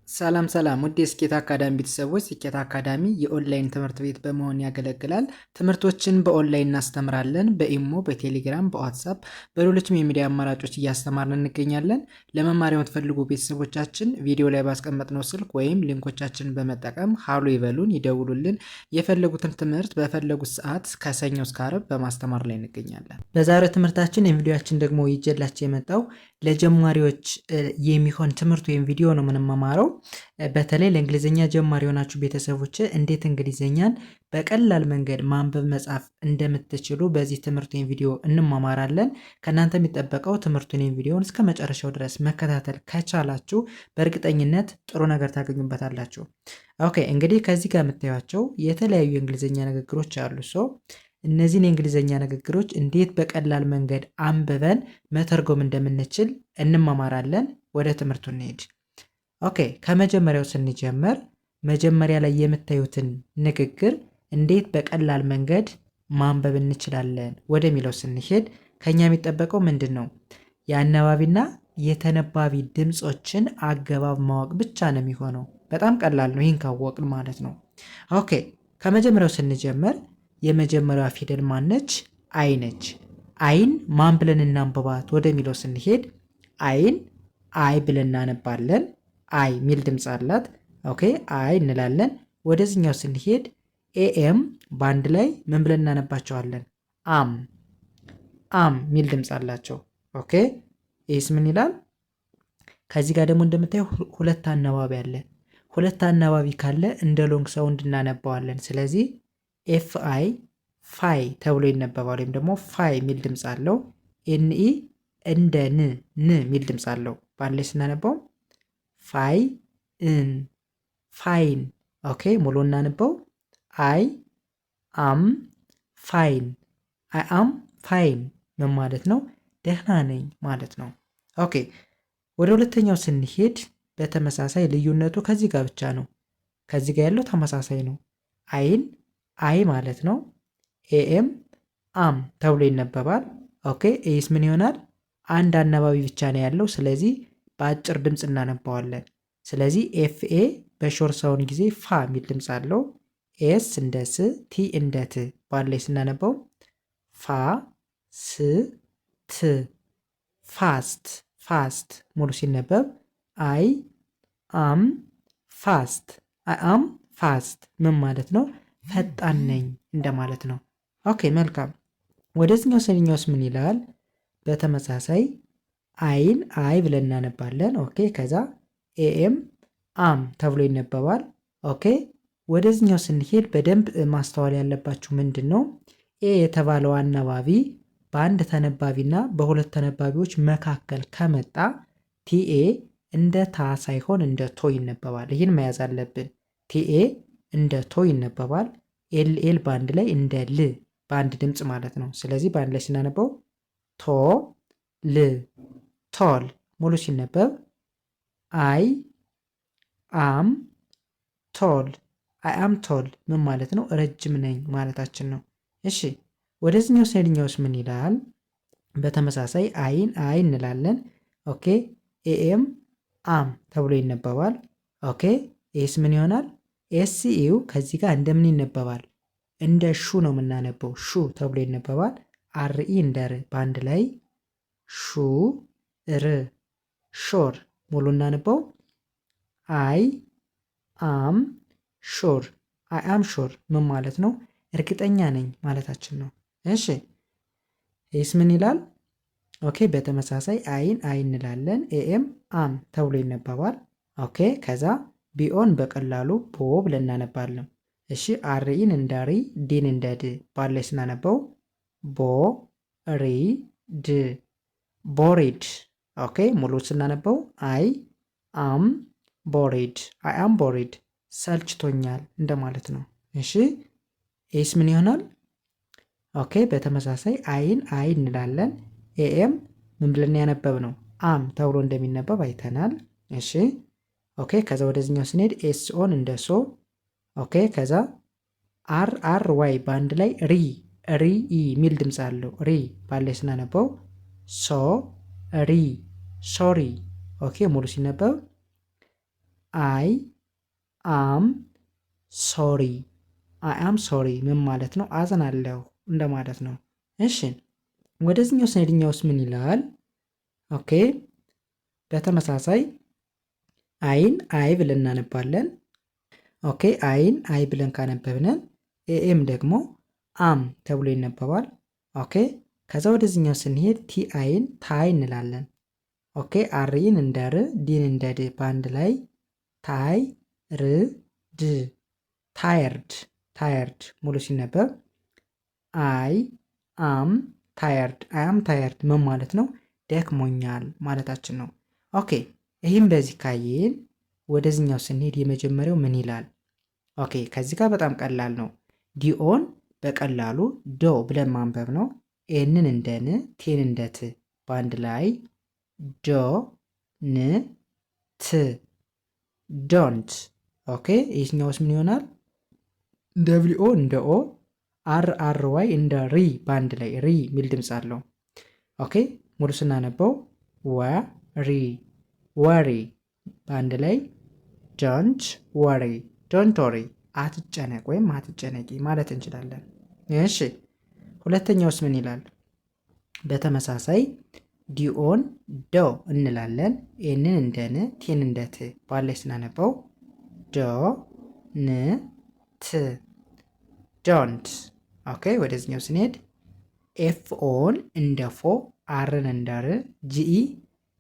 ሰላም ሰላም ውድ የስኬት አካዳሚ ቤተሰቦች፣ ስኬት አካዳሚ የኦንላይን ትምህርት ቤት በመሆን ያገለግላል። ትምህርቶችን በኦንላይን እናስተምራለን። በኢሞ፣ በቴሌግራም፣ በዋትሳፕ፣ በሌሎችም የሚዲያ አማራጮች እያስተማርን እንገኛለን። ለመማር የምትፈልጉ ቤተሰቦቻችን ቪዲዮ ላይ ባስቀመጥነው ስልክ ወይም ሊንኮቻችንን በመጠቀም ሀሎ ይበሉን፣ ይደውሉልን። የፈለጉትን ትምህርት በፈለጉት ሰዓት ከሰኞ እስከ ዓርብ በማስተማር ላይ እንገኛለን። በዛሬው ትምህርታችን የቪዲዮችን ደግሞ ይዤላችሁ የመጣው ለጀማሪዎች የሚሆን ትምህርት ወይም ቪዲዮ ነው የምንማማረው። በተለይ ለእንግሊዝኛ ጀማሪ የሆናችሁ ቤተሰቦች እንዴት እንግሊዝኛን በቀላል መንገድ ማንበብ መጻፍ እንደምትችሉ በዚህ ትምህርት ወይም ቪዲዮ እንማማራለን። ከእናንተ የሚጠበቀው ትምህርቱን ወይም ቪዲዮውን እስከ መጨረሻው ድረስ መከታተል ከቻላችሁ በእርግጠኝነት ጥሩ ነገር ታገኙበታላችሁ። ኦኬ፣ እንግዲህ ከዚህ ጋር የምታዩቸው የተለያዩ የእንግሊዝኛ ንግግሮች አሉ። እነዚህን የእንግሊዝኛ ንግግሮች እንዴት በቀላል መንገድ አንብበን መተርጎም እንደምንችል እንማማራለን። ወደ ትምህርቱ እንሄድ። ኦኬ፣ ከመጀመሪያው ስንጀምር መጀመሪያ ላይ የምታዩትን ንግግር እንዴት በቀላል መንገድ ማንበብ እንችላለን ወደሚለው ስንሄድ ከኛ የሚጠበቀው ምንድን ነው? የአነባቢና የተነባቢ ድምፆችን አገባብ ማወቅ ብቻ ነው የሚሆነው። በጣም ቀላል ነው፣ ይህን ካወቅን ማለት ነው። ኦኬ፣ ከመጀመሪያው ስንጀምር የመጀመሪያዋ ፊደል ማነች? አይ ነች። አይን ማን ብለን እናንብባት ወደሚለው ስንሄድ አይን አይ ብለን እናነባለን። አይ ሚል ድምፅ አላት። ኦኬ፣ አይ እንላለን። ወደዚህኛው ስንሄድ ኤኤም በአንድ ላይ ምን ብለን እናነባቸዋለን? አም አም ሚል ድምፅ አላቸው። ኦኬ፣ ይህስ ምን ይላል? ከዚህ ጋር ደግሞ እንደምታየው ሁለት አናባቢ አለ። ሁለት አናባቢ ካለ እንደ ሎንግ ሳውንድ እናነባዋለን። ስለዚህ ኤፍ አይ ፋይ ተብሎ ይነበባል። ወይም ደግሞ ፋይ ሚል ድምፅ አለው። ኤንኢ እንደ ን ሚል ድምፅ አለው። በአንድ ላይ ስናነባው ፋይ እን ፋይን። ኦኬ፣ ሙሉ እናንበው። አይ አም ፋይን። አይ አም ፋይን ምን ማለት ነው? ደህና ነኝ ማለት ነው። ኦኬ፣ ወደ ሁለተኛው ስንሄድ በተመሳሳይ ልዩነቱ ከዚህ ጋር ብቻ ነው። ከዚህ ጋር ያለው ተመሳሳይ ነው። አይን አይ ማለት ነው። ኤኤም አም ተብሎ ይነበባል። ኦኬ፣ ኤስ ምን ይሆናል? አንድ አናባቢ ብቻ ነው ያለው። ስለዚህ በአጭር ድምፅ እናነባዋለን። ስለዚህ ኤፍኤ በሾር ሳውን ጊዜ ፋ የሚል ድምፅ አለው። ኤስ እንደ ስ፣ ቲ እንደ ት በአንድ ላይ ስናነባው ፋ ስ ት ፋስት ፋስት። ሙሉ ሲነበብ አይ አም ፋስት አይ አም ፋስት ምን ማለት ነው? ፈጣን ነኝ እንደማለት ነው። ኦኬ፣ መልካም። ወደዚህኛው ሰኛውስ ምን ይላል? በተመሳሳይ አይን አይ ብለን እናነባለን። ኦኬ፣ ከዛ ኤኤም አም ተብሎ ይነበባል። ኦኬ፣ ወደዚህኛው ስንሄድ በደንብ ማስተዋል ያለባችሁ ምንድን ነው? ኤ የተባለው አናባቢ በአንድ ተነባቢና በሁለት ተነባቢዎች መካከል ከመጣ ቲኤ እንደ ታ ሳይሆን እንደ ቶ ይነበባል። ይህን መያዝ አለብን። ቲኤ እንደ ቶ ይነበባል። ኤልኤል በአንድ ላይ እንደ ል በአንድ ድምፅ ማለት ነው። ስለዚህ በአንድ ላይ ስናነበው ቶ ል ቶል። ሙሉ ሲነበብ አይ አም ቶል አይ አም ቶል ምን ማለት ነው? ረጅም ነኝ ማለታችን ነው። እሺ፣ ወደዚህኛው ሰድኛውስ ምን ይላል? በተመሳሳይ አይን አይ እንላለን። ኦኬ፣ ኤኤም አም ተብሎ ይነበባል። ኦኬ፣ ኤስ ምን ይሆናል? ኤስኢው ከዚህ ጋር እንደምን ይነበባል? እንደ ሹ ነው የምናነበው። ሹ ተብሎ ይነበባል። አርኢ እንደ ር በአንድ ላይ ሹ ር ሾር። ሙሉ እናነበው። አይ አም ሾር አይ አም ሾር ምን ማለት ነው? እርግጠኛ ነኝ ማለታችን ነው። እሺ፣ ይህስ ምን ይላል? ኦኬ፣ በተመሳሳይ አይን አይ እንላለን። ኤኤም አም ተብሎ ይነበባል። ኦኬ፣ ከዛ ቢኦን በቀላሉ ቦ ብለን እናነባለን። እሺ፣ አርኢን እንደ ሪ፣ ዲን እንደ ድ ባለ ስናነበው ቦ ሪ ድ ቦሪድ። ኦኬ፣ ሙሉ ስናነበው አይ አም ቦሪድ አይ አም ቦሪድ ሰልችቶኛል እንደማለት ነው። እሺ፣ ኤስ ምን ይሆናል? ኦኬ፣ በተመሳሳይ አይን አይ እንላለን። ኤኤም ምን ብለን ያነበብ ነው? አም ተብሎ እንደሚነበብ አይተናል። እሺ፣ ኦኬ፣ ከዛ ወደዚህኛው ስንሄድ ኤስኦን እንደ ሶ። ኦኬ፣ ከዛ አር አር ዋይ በአንድ ላይ ሪ ሪ ኢ ሚል ድምፅ አለው። ሪ ባለ ስናነበው ሶ ሪ ሶሪ። ኦኬ፣ ሙሉ ሲነበብ አይ አም ሶሪ። አይ አም ሶሪ ምን ማለት ነው? አዝናለሁ እንደማለት ነው። እሺ ወደዚህኛው ስንሄድኛውስ ምን ይላል? ኦኬ በተመሳሳይ አይን አይ ብለን እናነባለን። ኦኬ አይን አይ ብለን ካነበብነን ኤኤም ደግሞ አም ተብሎ ይነበባል። ኦኬ ከዛ ወደዚህኛው ስንሄድ ቲ አይን ታይ እንላለን። ኦኬ አሪን እንደ ር ዲን እንደ ድ በአንድ ላይ ታይ ር ድ ታየርድ ታየርድ ሙሉ ሲነበብ አይ አም ታየርድ አይ አም ታየርድ ምን ማለት ነው? ደክሞኛል ማለታችን ነው። ኦኬ ይህም በዚህ ካየን ወደዚህኛው ስንሄድ የመጀመሪያው ምን ይላል? ኦኬ ከዚህ ጋር በጣም ቀላል ነው። ዲኦን በቀላሉ ዶ ብለን ማንበብ ነው። ኤንን እንደ ን ቴን እንደ ት በአንድ ላይ ዶ ን ት ዶንት። ኦኬ ይህኛውስ ምን ይሆናል? ደብሊኦ እንደ ኦ አር አር ዋይ እንደ ሪ በአንድ ላይ ሪ ሚል ድምፅ አለው። ኦኬ ሙሉ ስናነበው ወሪ ወሪ በአንድ ላይ ዶንት ወሪ ዶንት ወሪ አትጨነቅ ወይም አትጨነቂ ማለት እንችላለን። እሺ ሁለተኛውስ ምን ይላል? በተመሳሳይ ዲኦን ዶ እንላለን። ኤንን እንደ ን ቴን እንደ ት ባላይ ስናነበው ዶ ን ት ዶንት። ኦኬ ወደዚህኛው ስንሄድ ኤፍ ኦን እንደ ፎ አርን እንደ ር ጂኢ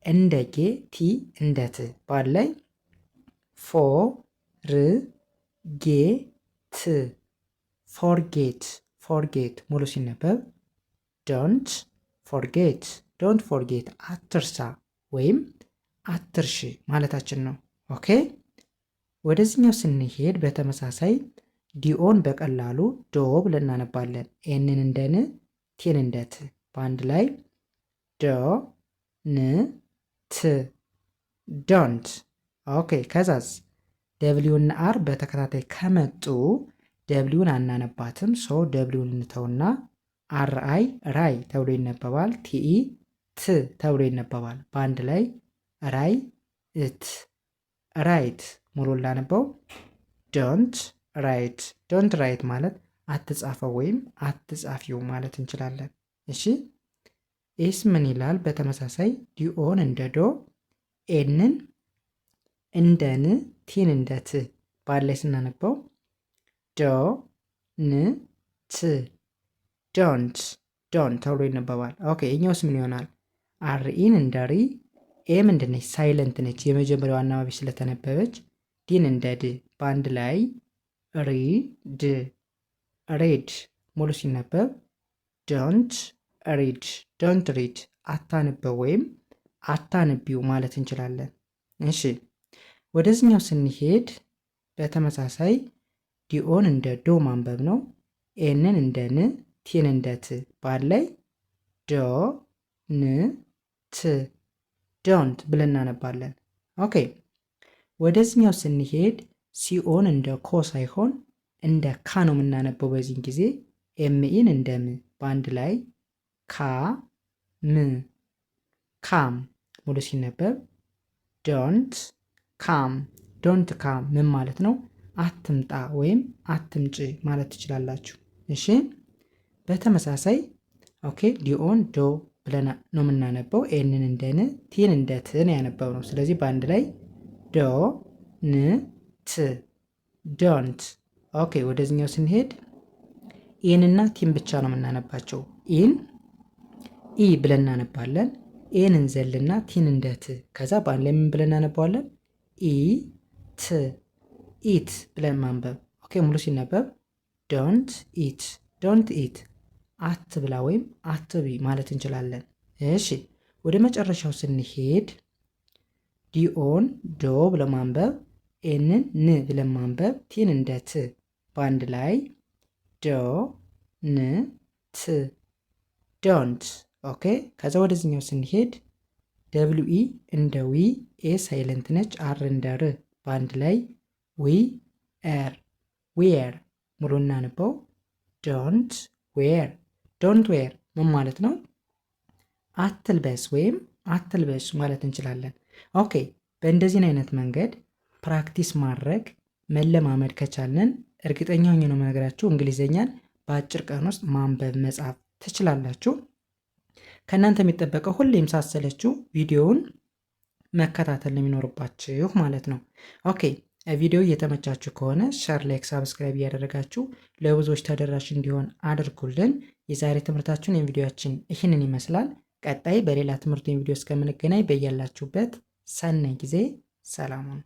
እንደ ጌ ቲ እንደ ት ባላይ ፎ ር ጌ ት ፎርጌት ፎርጌት ሙሉ ሲነበብ ዶንት ፎርጌት ዶንት ፎርጌት አትርሳ ወይም አትርሽ ማለታችን ነው። ኦኬ ወደዚህኛው ስንሄድ በተመሳሳይ ዲኦን በቀላሉ ዶ ብለን እናነባለን። ኤንን እንደ ን ቴን እንደ ት በአንድ ላይ ዶ ን ት ዶንት። ኦኬ ከዛዝ ደብሊው እና አር በተከታታይ ከመጡ ደብሊውን አናነባትም። ሶ ደብሊውን እንተውና አር አይ ራይ ተብሎ ይነበባል። ቲኢ ት ተብሎ ይነበባል። በአንድ ላይ ራይ እት ራይት ሙሉ ላነበው ዶንት ራይት ዶንት ራይት ማለት አትጻፈው ወይም አትጻፊው ማለት እንችላለን። እሺ ኤስ ምን ይላል? በተመሳሳይ ዲኦን እንደ ዶ ኤንን እንደ ን ቲን እንደ ት ባላይ ስናነበው ዶ ን ት ዶንት ዶንት ተብሎ ይነበባል። ኦኬ እኛውስ ምን ይሆናል? አርኢን እንደ ሪ ኤ ምንድን ነች? ሳይለንት ነች። የመጀመሪያው አናባቢ ስለተነበበች ዲን እንደ ድ በአንድ ላይ ሪ ድ ሬድ ሙሉ ሲነበብ ዶንት ሪድ ዶንት ሪድ አታንበው ወይም አታንቢው ማለት እንችላለን። እሺ ወደዚህኛው ስንሄድ በተመሳሳይ ዲኦን እንደ ዶ ማንበብ ነው። ኤንን እንደ ን ቲን እንደ ት ባላይ ዶ ን ት ዶንት ብለን እናነባለን። ኦኬ ወደዚህኛው ስንሄድ ሲኦን እንደ ኮ ሳይሆን እንደ ካ ነው የምናነበው። በዚህን ጊዜ ኤምኢን እንደ ም በአንድ ላይ ካ ም ካም ሙሉ ሲነበብ ዶንት ካም ዶንት ካም ምን ማለት ነው? አትምጣ ወይም አትምጭ ማለት ትችላላችሁ። እሺ በተመሳሳይ ኦኬ ዲኦን ዶ ብለን ነው የምናነበው። ኤንን እንደ ን ቲን እንደ ት ነው ያነበው ነው። ስለዚህ በአንድ ላይ ዶ ን ት ዶንት። ኦኬ ወደዚህኛው ስንሄድ ኢንና ቲን ብቻ ነው የምናነባቸው። ኢን ኢ ብለን እናነባለን። ኤን እንዘልና ቲን እንደ ት ከዛ በአንድ ላይ ምን ብለን እናነባዋለን? ኢ ት ኢት ብለን ማንበብ። ኦኬ ሙሉ ሲነበብ ዶንት ኢት ዶንት ኢት አትብላ ወይም አትቢ ማለት እንችላለን። እሺ ወደ መጨረሻው ስንሄድ ዲኦን ዶ ብለን ማንበብ፣ ኤንን ን ብለን ማንበብ፣ ቲን እንደ ት በአንድ ላይ ዶ ን ት ዶንት። ኦኬ ከዛ ወደዚህኛው ስንሄድ ደብሊው ኢ እንደ ዊ፣ ኤ ሳይለንት ነች፣ አር እንደ ር በአንድ ላይ ዊ ኤር ዌር ሙሉ እናንበው ዶንት ዌር ዶንት ዌር ምን ማለት ነው? አትልበስ ወይም አትልበስ ማለት እንችላለን። ኦኬ በእንደዚህን አይነት መንገድ ፕራክቲስ ማድረግ መለማመድ ከቻልን እርግጠኛ ሆኜ ነው የምነግራችሁ እንግሊዘኛን በአጭር ቀን ውስጥ ማንበብ መጻፍ ትችላላችሁ። ከእናንተ የሚጠበቀው ሁሌም ሳሰለችሁ ቪዲዮውን መከታተል ነው የሚኖርባችሁ ማለት ነው። ኦኬ ቪዲዮ እየተመቻችሁ ከሆነ ሼር፣ ላይክ፣ ሳብስክራይብ እያደረጋችሁ ለብዙዎች ተደራሽ እንዲሆን አድርጉልን። የዛሬ ትምህርታችን ወይም ቪዲዮአችን ይህንን ይመስላል። ቀጣይ በሌላ ትምህርት ወይም ቪዲዮ እስከምንገናኝ በያላችሁበት ሰናይ ጊዜ ሰላም ሁኑ።